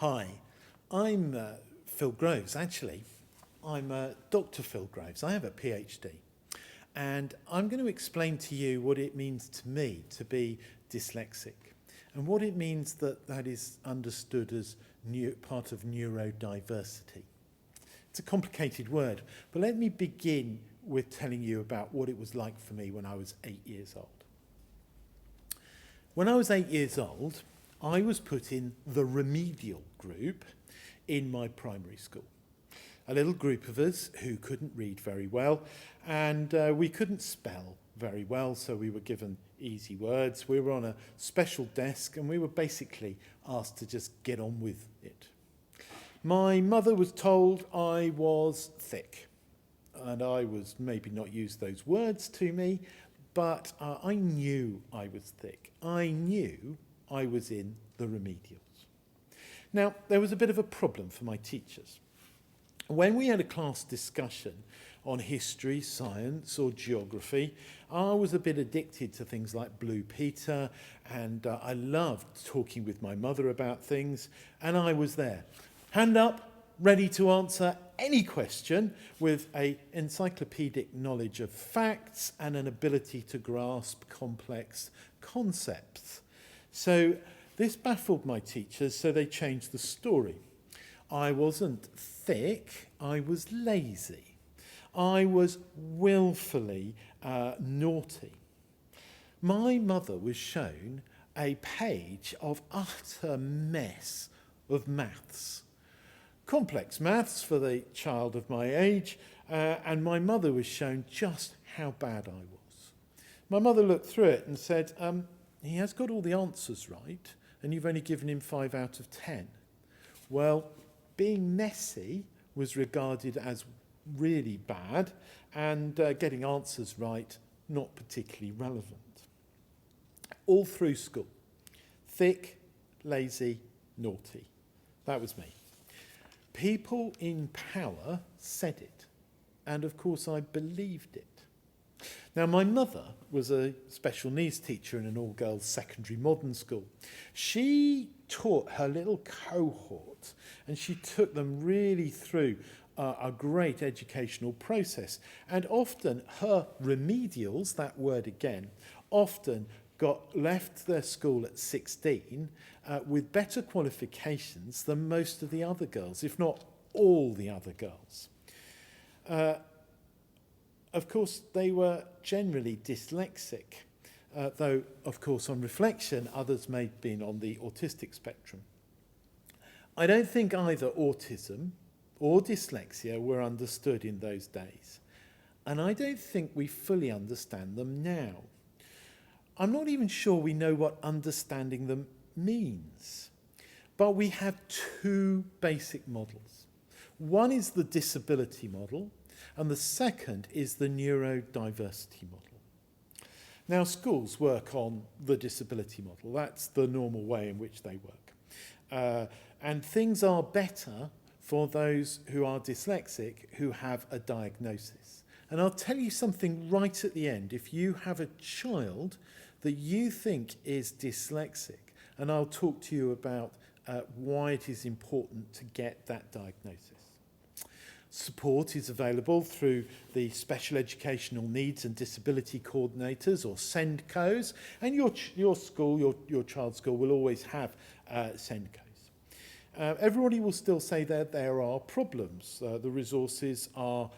Hi, I'm Phil Groves. Actually, I'm Dr. Phil Groves. I have a PhD. And I'm going to explain to you what it means to me to be dyslexic and what it means that is understood as part of neurodiversity. It's a complicated word, but let me begin with telling you about what it was like for me when I was 8 years old. When I was 8 years old, I was put in the remedial group in my primary school. A little group of us who couldn't read very well, and we couldn't spell very well, so we were given easy words. We were on a special desk, and we were basically asked to just get on with it. My mother was told I was thick, and I was maybe not used those words to me, but I knew I was thick. I knew I was in the remedials. Now, there was a bit of a problem for my teachers. When we had a class discussion on history, science or geography, I was a bit addicted to things like Blue Peter, and I loved talking with my mother about things, and I was there. Hand up, ready to answer any question with an encyclopedic knowledge of facts and an ability to grasp complex concepts. So this baffled my teachers, so they changed the story. I wasn't thick, I was lazy. I was willfully naughty. My mother was shown a page of utter mess of maths. Complex maths for the child of my age, and my mother was shown just how bad I was. My mother looked through it and said, he has got all the answers right, and you've only given him 5 out of 10. Well, being messy was regarded as really bad, and getting answers right, not particularly relevant. All through school, thick, lazy, naughty. That was me. People in power said it, and of course I believed it. Now, my mother was a special needs teacher in an all-girls secondary modern school. She taught her little cohort, and she took them really through a great educational process. And often her remedials, that word again, often left their school at 16 with better qualifications than most of the other girls, if not all the other girls. Of course, they were generally dyslexic, though, of course, on reflection, others may have been on the autistic spectrum. I don't think either autism or dyslexia were understood in those days, and I don't think we fully understand them now. I'm not even sure we know what understanding them means, but we have two basic models. One is the disability model, and the second is the neurodiversity model. Now, schools work on the disability model. That's the normal way in which they work. And things are better for those who are dyslexic who have a diagnosis. And I'll tell you something right at the end. If you have a child that you think is dyslexic, and I'll talk to you about why it is important to get that diagnosis. Support is available through the Special Educational Needs and Disability Coordinators, or SENDCOs, and your school, your child's school, will always have SENDCOs. Everybody will still say that there are problems. The resources are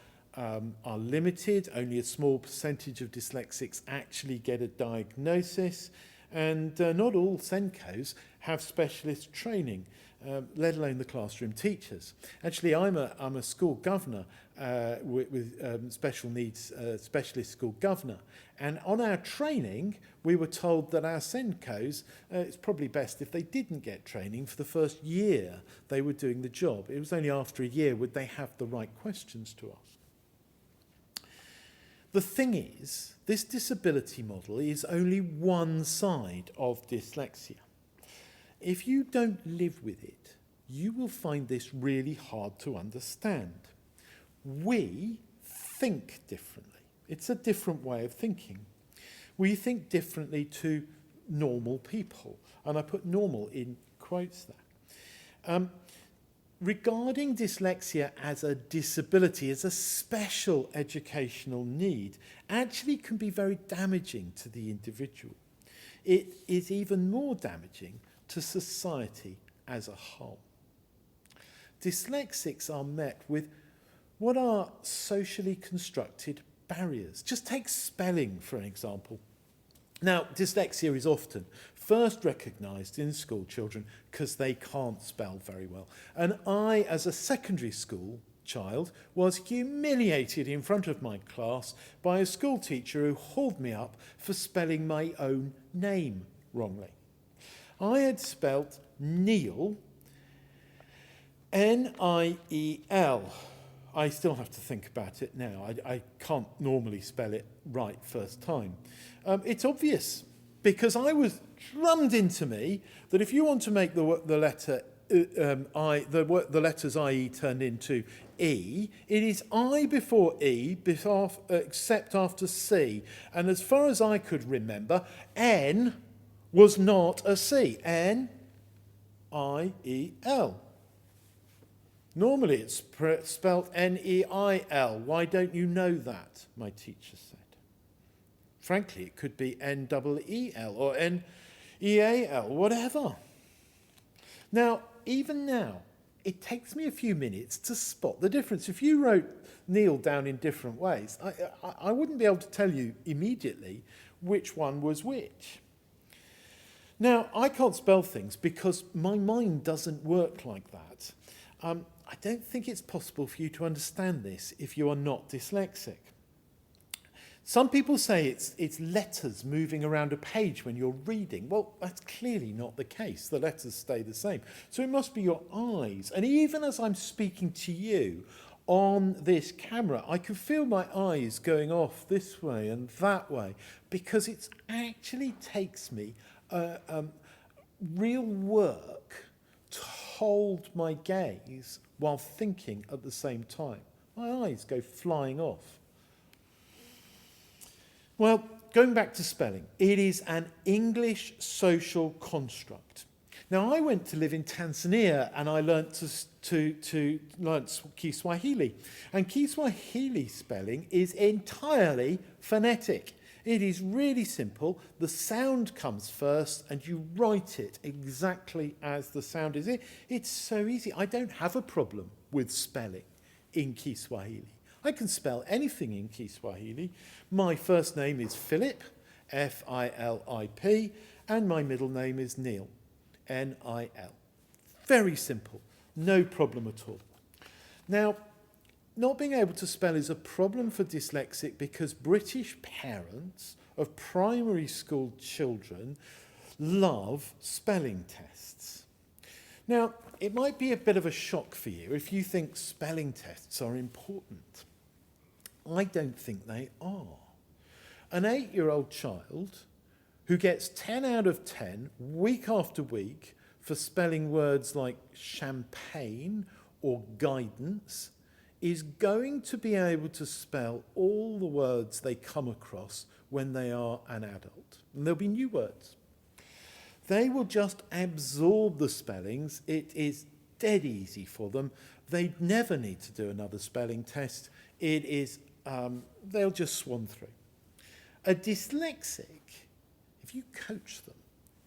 limited. Only a small percentage of dyslexics actually get a diagnosis, and not all SENDCOs have specialist training, let alone the classroom teachers. Actually, I'm a school governor with special needs specialist school governor, and on our training we were told that our SENDCOs, it's probably best if they didn't get training for the first year they were doing the job. It was only after a year would they have the right questions to ask. The thing is, this disability model is only one side of dyslexia. If you don't live with it, you will find this really hard to understand. We think differently. It's a different way of thinking. We think differently to normal people, and I put normal in quotes there. Regarding dyslexia as a disability, as a special educational need, actually can be very damaging to the individual. It is even more damaging to society as a whole. Dyslexics are met with what are socially constructed barriers. Just take spelling, for an example. Now, dyslexia is often first recognised in school children because they can't spell very well. And I, as a secondary school child, was humiliated in front of my class by a school teacher who hauled me up for spelling my own name wrongly. I had spelt Neil, N-I-E-L. I still have to think about it now. I can't normally spell it right first time. It's obvious because I was drummed into me that if you want to make the letter the letters I-E turned into E, it is I before E, except after C. And as far as I could remember, N was not a C. N-I-E-L. Normally it's spelled N-E-I-L. Why don't you know that? My teacher said. Frankly, it could be N-E-E-L or N-E-A-L, whatever. Now, even now, it takes me a few minutes to spot the difference. If you wrote Neil down in different ways, I wouldn't be able to tell you immediately which one was which. Now, I can't spell things because my mind doesn't work like that. I don't think it's possible for you to understand this if you are not dyslexic. Some people say it's letters moving around a page when you're reading. Well, that's clearly not the case. The letters stay the same. So it must be your eyes. And even as I'm speaking to you on this camera, I can feel my eyes going off this way and that way because it actually takes me real work to hold my gaze while thinking at the same time. My eyes go flying off. Well, going back to spelling, it is an English social construct. Now, I went to live in Tanzania and I learnt to learn Kiswahili. And Kiswahili spelling is entirely phonetic. It is really simple. The sound comes first and you write it exactly as the sound is. It's so easy. I don't have a problem with spelling in Kiswahili. I can spell anything in Kiswahili. My first name is Philip, F-I-L-I-P, and my middle name is Neil, N-I-L. Very simple, no problem at all. Now, not being able to spell is a problem for dyslexic because British parents of primary school children love spelling tests. Now, it might be a bit of a shock for you if you think spelling tests are important. I don't think they are. An 8-year-old child who gets 10 out of 10 week after week for spelling words like champagne or guidance is going to be able to spell all the words they come across when they are an adult. And there'll be new words. They will just absorb the spellings. It is dead easy for them. They never need to do another spelling test. It is, they'll just swan through. A dyslexic, if you coach them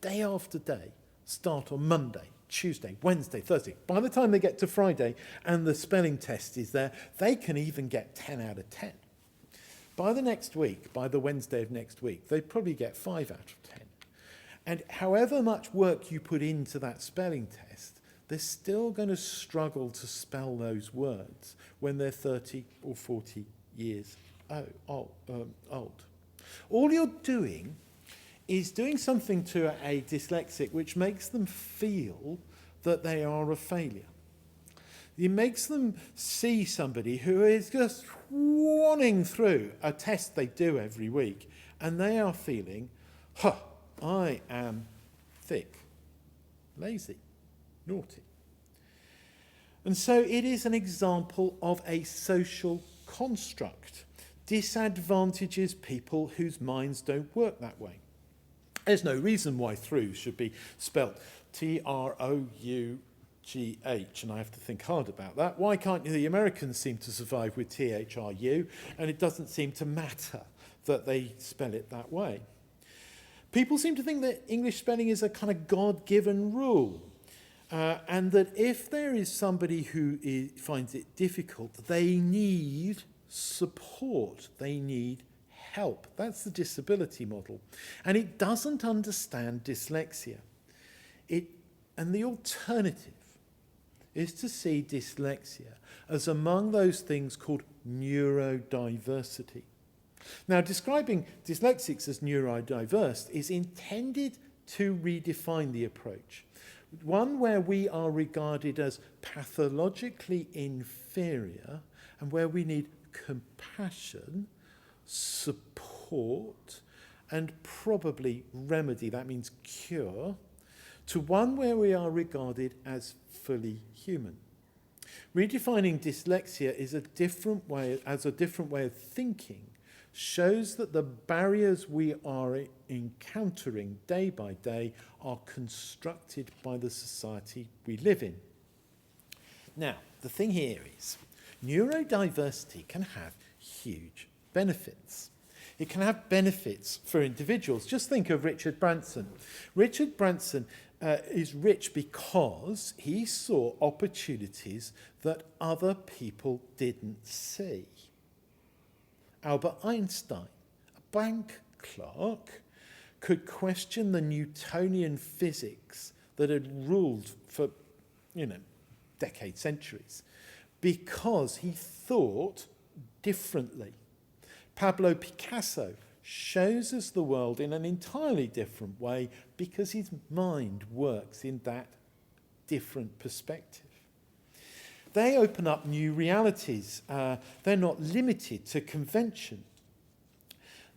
day after day, start on Monday, Tuesday, Wednesday, Thursday. By the time they get to Friday and the spelling test is there, they can even get 10 out of 10. By the next week, by the Wednesday of next week, they probably get 5 out of 10. And however much work you put into that spelling test, they're still going to struggle to spell those words when they're 30 or 40 years old. All you're doing is doing something to a dyslexic which makes them feel that they are a failure. It makes them see somebody who is just swanning through a test they do every week, and they are feeling, I am thick, lazy, naughty. And so it is an example of a social construct. Disadvantages people whose minds don't work that way. There's no reason why through should be spelt T-R-O-U and I have to think hard about that. Why can't the Americans seem to survive with THRU, and it doesn't seem to matter that they spell it that way? People seem to think that English spelling is a kind of God-given rule, and that if there is somebody who finds it difficult, they need support, they need help. That's the disability model. And it doesn't understand dyslexia. And the alternative is to see dyslexia as among those things called neurodiversity. Now, describing dyslexics as neurodiverse is intended to redefine the approach, one where we are regarded as pathologically inferior and where we need compassion, support, and probably remedy, that means cure, to one where we are regarded as fully human. Redefining dyslexia is a different way of thinking shows that the barriers we are encountering day by day are constructed by the society we live in. Now, the thing here is, neurodiversity can have huge benefits. It can have benefits for individuals. Just think of Richard Branson. Richard Branson is rich because he saw opportunities that other people didn't see. Albert Einstein, a bank clerk, could question the Newtonian physics that had ruled for, decades, centuries, because he thought differently. Pablo Picasso shows us the world in an entirely different way because his mind works in that different perspective. They open up new realities. They're not limited to convention.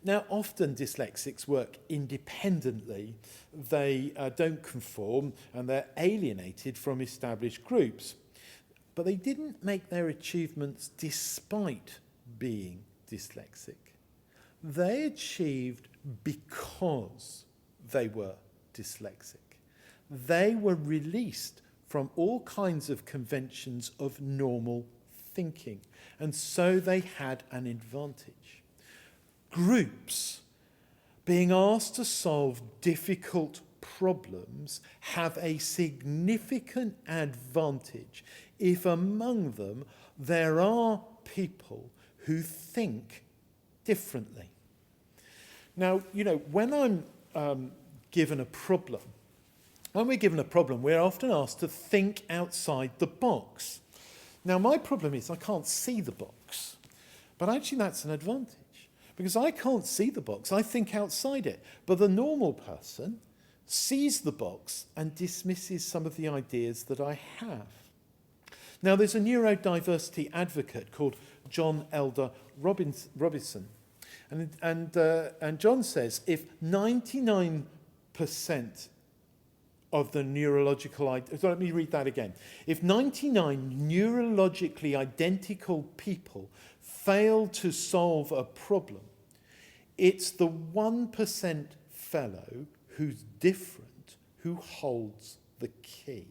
Now, often dyslexics work independently. They don't conform and they're alienated from established groups. But they didn't make their achievements despite being dyslexic. They achieved because they were dyslexic. They were released from all kinds of conventions of normal thinking, and so they had an advantage. Groups being asked to solve difficult problems have a significant advantage if among them there are people who think differently. Now, when I'm given a problem, when we're given a problem, we're often asked to think outside the box. Now, my problem is I can't see the box, but actually that's an advantage because I can't see the box. I think outside it, but the normal person sees the box and dismisses some of the ideas that I have. Now, there's a neurodiversity advocate called John Elder Robinson, and John says if 99% of the neurological... So let me read that again. If 99 neurologically identical people fail to solve a problem, it's the 1% fellow who's different who holds the key.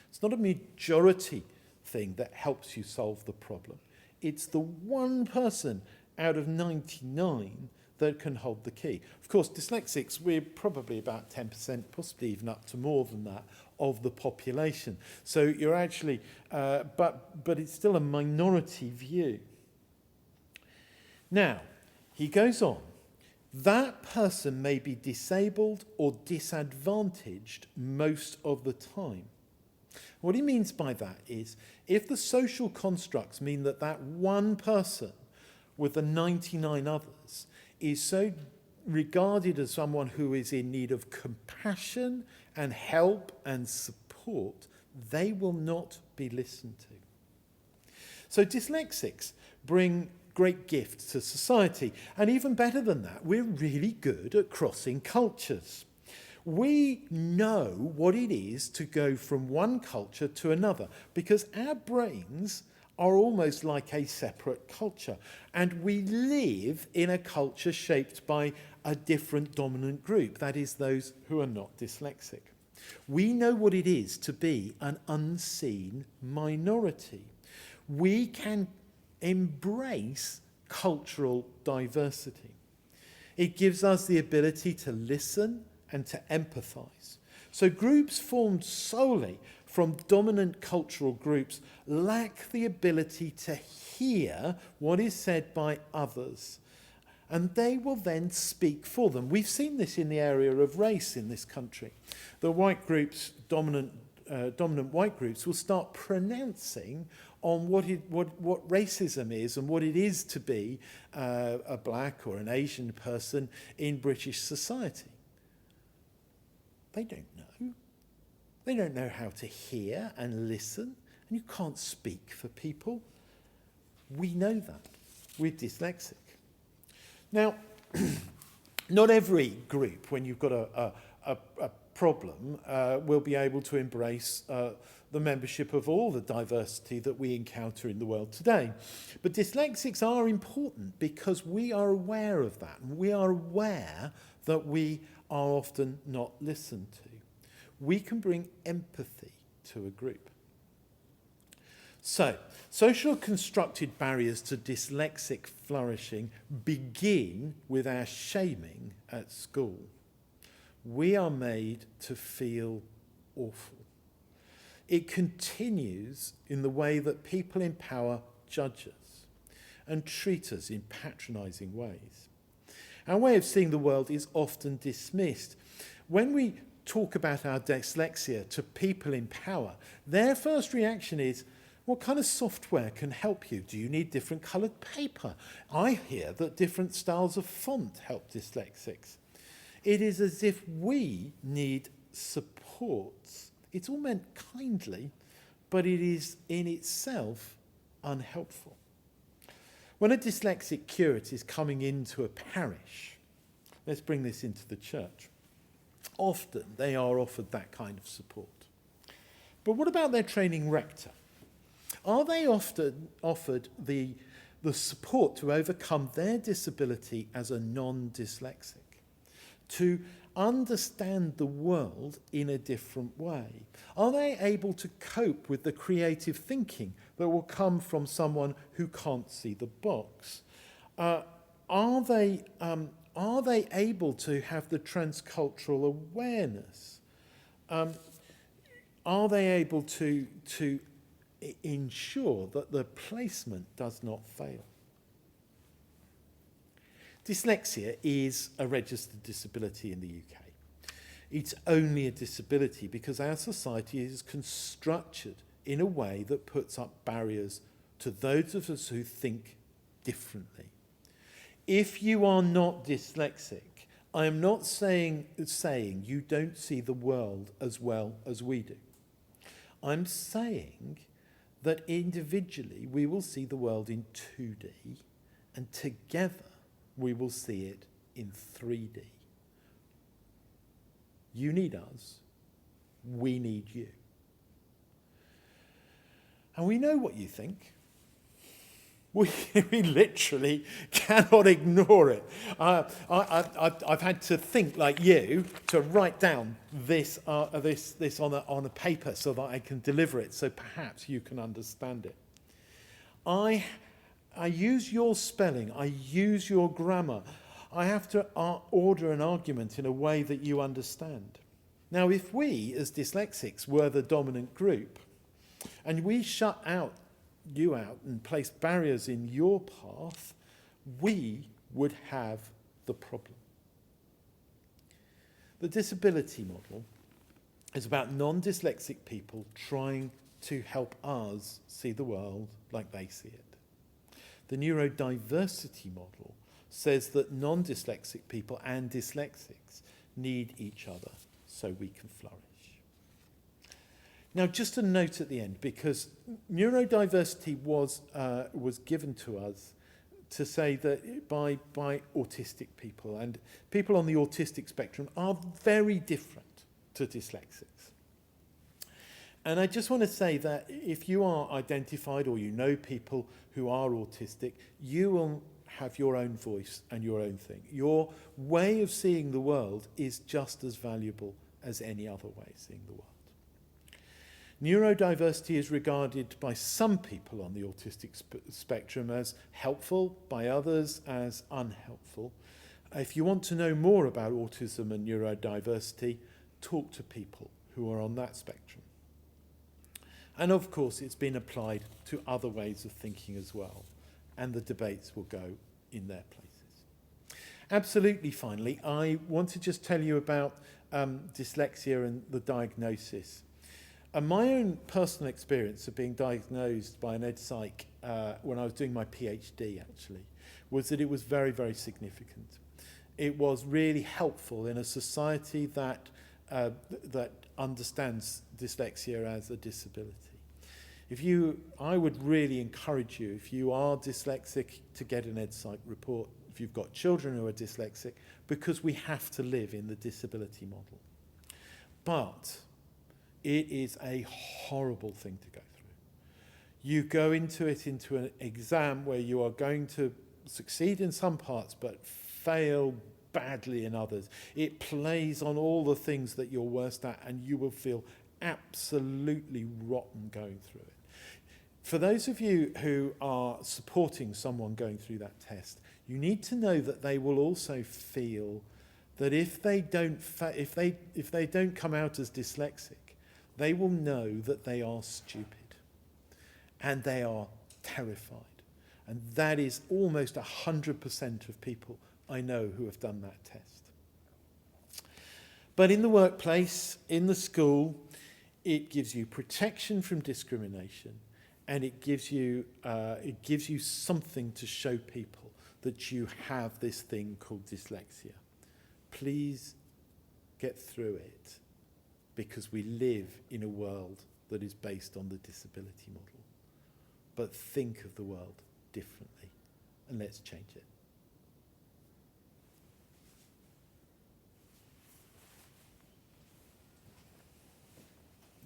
It's not a majority thing that helps you solve the problem. It's the one person out of 99 that can hold the key. Of course, dyslexics, we're probably about 10%, possibly even up to more than that, of the population. So you're actually, but it's still a minority view. Now, he goes on. That person may be disabled or disadvantaged most of the time. What he means by that is, if the social constructs mean that that one person with the 99 others is so regarded as someone who is in need of compassion and help and support, they will not be listened to. So dyslexics bring great gifts to society. And even better than that, we're really good at crossing cultures. We know what it is to go from one culture to another because our brains are almost like a separate culture. And we live in a culture shaped by a different dominant group, that is, those who are not dyslexic. We know what it is to be an unseen minority. We can embrace cultural diversity. It gives us the ability to listen and to empathise. So groups formed solely from dominant cultural groups lack the ability to hear what is said by others, and they will then speak for them. We've seen this in the area of race in this country. The white groups, dominant white groups, will start pronouncing on what racism is and what it is to be a black or an Asian person in British society. They don't know. They don't know how to hear and listen, and you can't speak for people. We know that. We're dyslexic. Now, not every group, when you've got a problem, will be able to embrace the membership of all the diversity that we encounter in the world today. But dyslexics are important because we are aware of that. We are aware that we are often not listened to. We can bring empathy to a group. So, social constructed barriers to dyslexic flourishing begin with our shaming at school. We are made to feel awful. It continues in the way that people in power judge us and treat us in patronising ways. Our way of seeing the world is often dismissed. When we talk about our dyslexia to people in power, their first reaction is, what kind of software can help you? Do you need different coloured paper? I hear that different styles of font help dyslexics. It is as if we need support. It's all meant kindly, but it is in itself unhelpful. When a dyslexic curate is coming into a parish, let's bring this into the church, often they are offered that kind of support. But what about their training rector? Are they often offered the support to overcome their disability as a non-dyslexic? To understand the world in a different way? Are they able to cope with the creative thinking that will come from someone who can't see the box? Are they able to have the transcultural awareness? Are they able to ensure that the placement does not fail? Dyslexia is a registered disability in the UK. It's only a disability because our society is constructed in a way that puts up barriers to those of us who think differently. If you are not dyslexic, I am not saying you don't see the world as well as we do. I'm saying that individually we will see the world in 2D, and together we will see it in 3D. You need us, we need you. And we know what you think. We literally cannot ignore it. I've had to think like you to write down this on a paper so that I can deliver it, so perhaps you can understand it. I use your spelling. I use your grammar. I have to order an argument in a way that you understand. Now, if we, as dyslexics, were the dominant group, and we shut you out and place barriers in your path, we would have the problem. The disability model is about non-dyslexic people trying to help us see the world like they see it. The neurodiversity model says that non-dyslexic people and dyslexics need each other so we can flourish. Now, just a note at the end, because neurodiversity was given to us to say that by autistic people, and people on the autistic spectrum are very different to dyslexics. And I just want to say that if you are identified or you know people who are autistic, you will have your own voice and your own thing. Your way of seeing the world is just as valuable as any other way of seeing the world. Neurodiversity is regarded by some people on the autistic spectrum as helpful, by others as unhelpful. If you want to know more about autism and neurodiversity, talk to people who are on that spectrum. And of course, it's been applied to other ways of thinking as well, and the debates will go in their places. Absolutely, finally, I want to just tell you about dyslexia and the diagnosis. My own personal experience of being diagnosed by an ed-psych when I was doing my PhD, actually, was that it was very, very significant. It was really helpful in a society that understands dyslexia as a disability. I would really encourage you, if you are dyslexic, to get an ed-psych report, if you've got children who are dyslexic, because we have to live in the disability model. But it is a horrible thing to go through. You go into an exam where you are going to succeed in some parts, but fail badly in others. It plays on all the things that you're worst at, and you will feel absolutely rotten going through it. For those of you who are supporting someone going through that test, you need to know that they will also feel that if they don't come out as dyslexic, they will know that they are stupid and they are terrified. And that is almost 100% of people I know who have done that test. But in the workplace, in the school, it gives you protection from discrimination, and it gives you something to show people that you have this thing called dyslexia. Please get through it, because we live in a world that is based on the disability model. But think of the world differently, and let's change it.